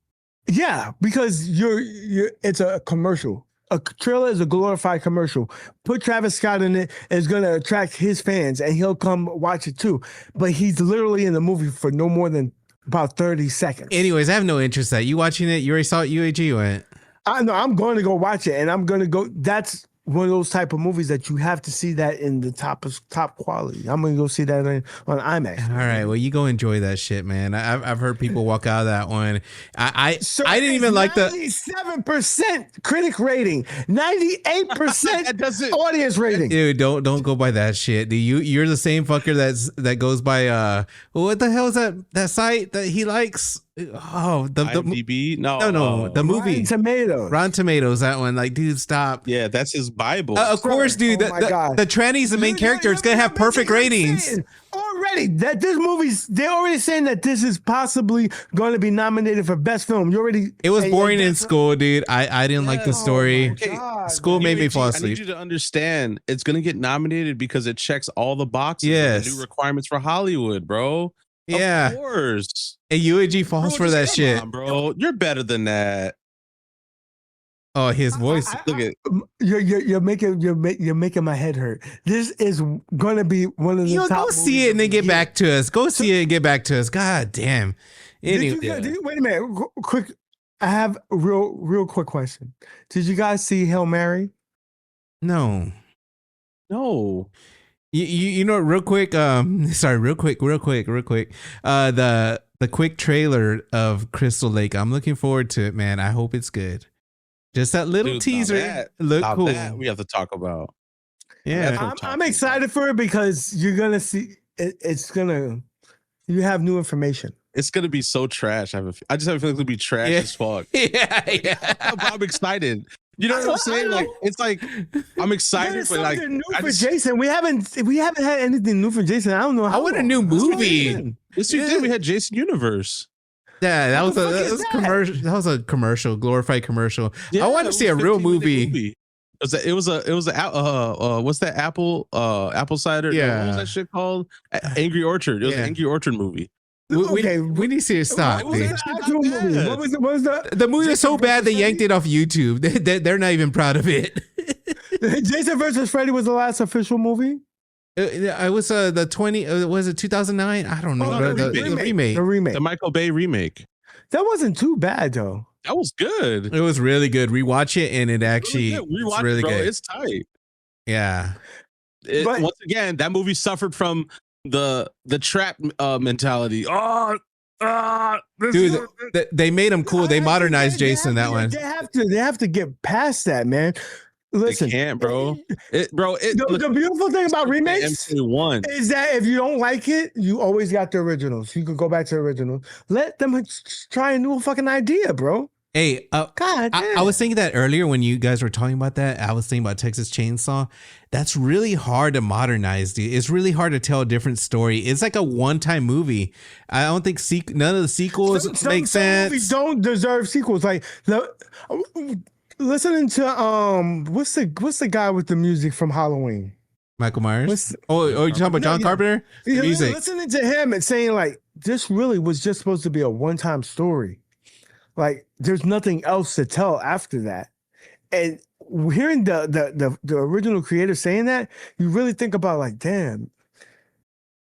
Speaker 1: Yeah, because it's a commercial. A trailer is a glorified commercial. Put Travis Scott in it, it's going to attract his fans, and he'll come watch it too. But he's literally in the movie for no more than about 30 seconds.
Speaker 3: Anyways, I have no interest in that. You watching it? You already saw it, UAG? You went?
Speaker 1: I know. I'm going to go watch it, and I'm going to go. That's one of those type of movies that you have to see that in the top quality. I'm going to go see that on IMAX.
Speaker 3: All right. Well, you go enjoy that shit, man. I've heard people walk out of that one. I didn't even like the
Speaker 1: 97% critic rating, 98% audience rating.
Speaker 3: Dude, don't go by that shit. Dude, you're the same fucker that goes by what the hell is that site that he likes? Oh, the
Speaker 2: IMDb? No,
Speaker 3: the movie
Speaker 1: Rotten
Speaker 3: Tomatoes, that one. Like, dude, stop.
Speaker 2: Yeah, that's his Bible.
Speaker 3: Of course, dude. The tranny's the main character. It's gonna have perfect ratings.
Speaker 1: Already, that this movie's, they're already saying that this is possibly going to be nominated for best film.
Speaker 3: It was boring in school, dude. I didn't like the story. School made me fall asleep.
Speaker 2: I need you to understand, it's gonna get nominated because it checks all the boxes.
Speaker 3: Yes,
Speaker 2: the new requirements for Hollywood, bro.
Speaker 3: Yeah,
Speaker 2: of course.
Speaker 3: And UAG falls for that shit,
Speaker 2: bro. You're better than that.
Speaker 3: Oh, his voice!
Speaker 1: Look at you're making my head hurt. This is gonna be one of the top.
Speaker 3: Go see it and then get back to us. Go see it and get back to us. God damn.
Speaker 1: Anyway, wait a minute, quick. I have a real quick question. Did you guys see Hail Mary?
Speaker 3: No. You know, real quick. Sorry, real quick. The quick trailer of Crystal Lake. I'm looking forward to it, man. I hope it's good. Just that little teaser. Look cool.
Speaker 2: That we have to talk about.
Speaker 3: Yeah,
Speaker 1: I'm excited for it because you're gonna see. You have new information.
Speaker 2: It's gonna be so trash. I just have a feeling it's gonna be trash as fuck.
Speaker 3: Yeah.
Speaker 2: I'm excited. You know what I'm saying? Like, it's like I'm excited for like
Speaker 1: new for Jason. We haven't had anything new for Jason. I don't know.
Speaker 3: I want a new movie.
Speaker 2: Yes, you did. We had Jason Universe.
Speaker 3: Yeah, that was a commercial. That was a commercial, glorified commercial. Yeah, I want to see a real movie.
Speaker 2: It was a what's that apple cider?
Speaker 3: Yeah,
Speaker 2: what was that shit called? Angry Orchard. It was an Angry Orchard movie.
Speaker 3: We need to see it stop.
Speaker 1: What was
Speaker 3: the movie was so bad they yanked it off YouTube. They're not even proud of it.
Speaker 1: Jason versus Freddy was the last official movie.
Speaker 3: It was the 20. Was it 2009? I don't know. The remake.
Speaker 2: The Michael Bay remake.
Speaker 1: That wasn't too bad though.
Speaker 2: That was good.
Speaker 3: It was really good. Rewatch it, and it actually it's really good.
Speaker 2: It's tight.
Speaker 3: Yeah.
Speaker 2: Once again, that movie suffered from the trap mentality.
Speaker 3: Dude, they made him cool. They modernized Jason. That one.
Speaker 1: They have to get past that, man. Listen,
Speaker 2: they can't, bro.
Speaker 1: The beautiful thing about remakes is that if you don't like it, you always got the originals. You could go back to the original. Let them try a new fucking idea, bro.
Speaker 3: Hey, God, I was thinking that earlier when you guys were talking about that. I was thinking about Texas Chainsaw. That's really hard to modernize, dude. It's really hard to tell a different story. It's like a one-time movie. I don't think none of the sequels make sense. Some
Speaker 1: movies don't deserve sequels. Like listening to what's the guy with the music from Halloween?
Speaker 3: Michael Myers. You talking about John Carpenter?
Speaker 1: Yeah, listening to him and saying like this really was just supposed to be a one-time story. Like there's nothing else to tell after that. And hearing the original creator saying that, you really think about like, damn,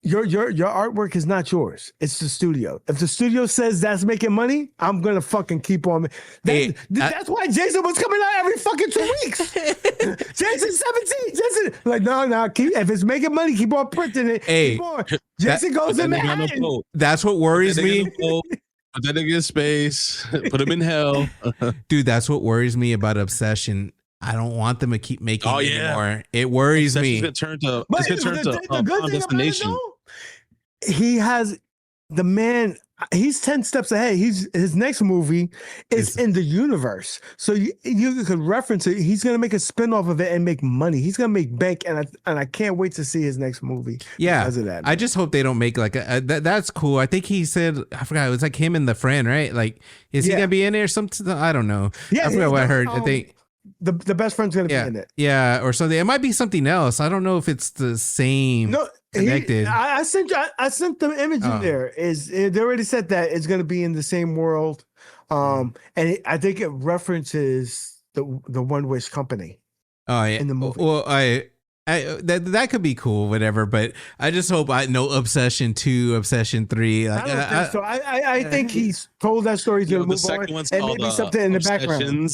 Speaker 1: your artwork is not yours. It's the studio. If the studio says that's making money, I'm gonna fucking keep on. That's why Jason was coming out every fucking 2 weeks. Jason 17. Jason like no. If it's making money, keep on printing it. Keep on. Jason goes in Manhattan.
Speaker 3: That's what worries me.
Speaker 2: Put that nigga in space. Put him in hell.
Speaker 3: Dude, that's what worries me about Obsession. I don't want them to keep making anymore. It worries me.
Speaker 2: It's gonna turn to Final Destination.
Speaker 1: He has the man. He's 10 steps ahead. His next movie is in the universe, so you could reference it. He's gonna make a spinoff of it and make money. He's gonna make bank, and I can't wait to see his next movie.
Speaker 3: Yeah,
Speaker 1: because of that, man.
Speaker 3: I just hope they don't make like that's cool. I think he said, I forgot, it was like him and the friend, right? Like, is he gonna be in there or something? I don't know. Yeah, I forgot what I heard. I think
Speaker 1: the best friend's gonna be in it.
Speaker 3: Yeah, or something. It might be something else. I don't know if it's the same. No. Connected.
Speaker 1: I sent the image in there. They already said that it's going to be in the same world, and I think it references the One Wish company.
Speaker 3: Oh yeah,
Speaker 1: in the movie.
Speaker 3: Well, that could be cool, whatever. But I just hope no Obsession 2, Obsession 3. Like,
Speaker 1: I don't think so. I think he's told that story to move on, and maybe something in the background.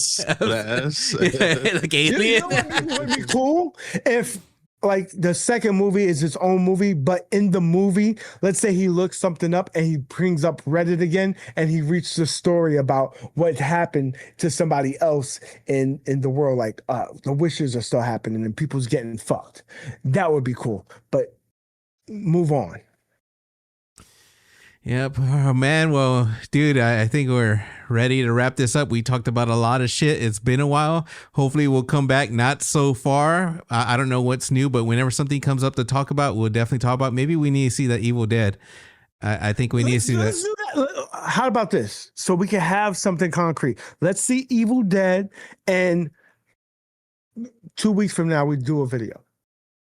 Speaker 3: Like Alien.
Speaker 1: You know what would be cool if, like, the second movie is its own movie, but in the movie, let's say he looks something up and he brings up Reddit again and he reads the story about what happened to somebody else in the world. Like, the wishes are still happening and people's getting fucked. That would be cool, but move on.
Speaker 3: Yep. Oh, man. Well, dude, I think we're ready to wrap this up. We talked about a lot of shit. It's been a while. Hopefully we'll come back not so far. I don't know what's new, but whenever something comes up to talk about, we'll definitely talk about. Maybe we need to see that Evil Dead. I think we need to see that.
Speaker 1: How about this? So we can have something concrete. Let's see Evil Dead, and 2 weeks from now we do a video.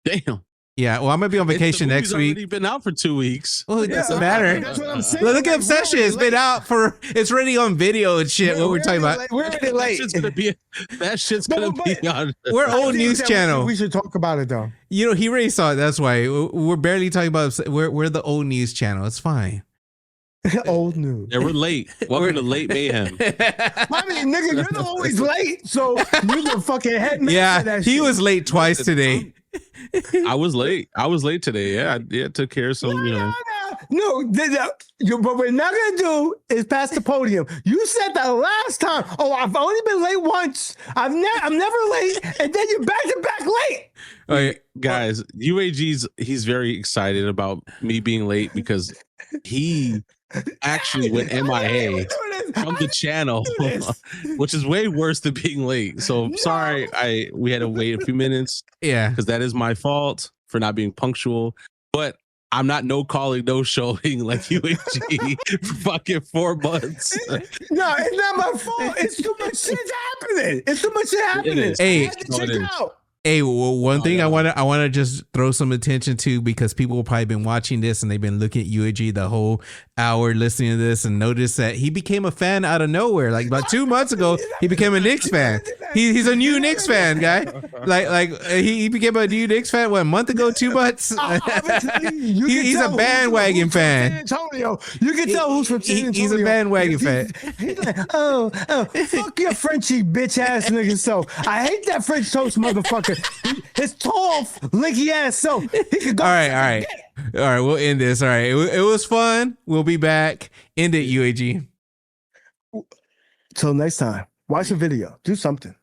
Speaker 2: Damn.
Speaker 3: Yeah, well, I'm gonna be on vacation next week.
Speaker 2: It's already been out for 2 weeks.
Speaker 3: Well, it doesn't matter. That's what I'm saying. Look at Obsession. It's been out it's already on video and shit. What we're talking about.
Speaker 1: We're already late.
Speaker 2: That shit's gonna be on.
Speaker 3: We're old news channel.
Speaker 1: We should talk about it though.
Speaker 3: You know, he already saw it. That's why we're barely talking about. We're the old news channel. It's fine.
Speaker 1: Old news.
Speaker 2: Yeah, we're late. Welcome to Late Mayhem.
Speaker 1: I mean, nigga, you're always late, so you the fucking head man.
Speaker 3: Yeah, he was late twice today.
Speaker 2: I was late. Today. Yeah, I took care of some.
Speaker 1: No, what we're not gonna do is pass the podium. You said that last time. Oh, I've only been late once. I'm never late, and then you're back to back late.
Speaker 2: Okay, guys, he's very excited about me being late because he actually went MIA from the channel, which is way worse than being late. So sorry, we had to wait a few minutes.
Speaker 3: Yeah,
Speaker 2: because that is my fault for not being punctual. But I'm not no calling, no showing like UAG for fucking 4 months.
Speaker 1: No, it's not my fault. It's too much shit happening. It's too much shit happening.
Speaker 3: Hey, Hey, well, one thing I want to just throw some attention to, because people have probably been watching this and they've been looking at UAG the whole hour listening to this, and notice that he became a fan out of nowhere. Like about 2 months ago, he became a Knicks fan. He's a new Knicks fan, guy. He became a new Knicks fan, what, a month ago, 2 months? He's a bandwagon fan.
Speaker 1: Antonio, you can tell who's from San Antonio.
Speaker 3: He's a bandwagon fan.
Speaker 1: He's like, oh, fuck your Frenchie bitch ass nigga. So I hate that French toast motherfucker. His tall, linky ass. So he could go.
Speaker 3: All right. We'll end this. All right. It was fun. We'll be back. End it, UAG.
Speaker 1: Till next time. Watch a video. Do something.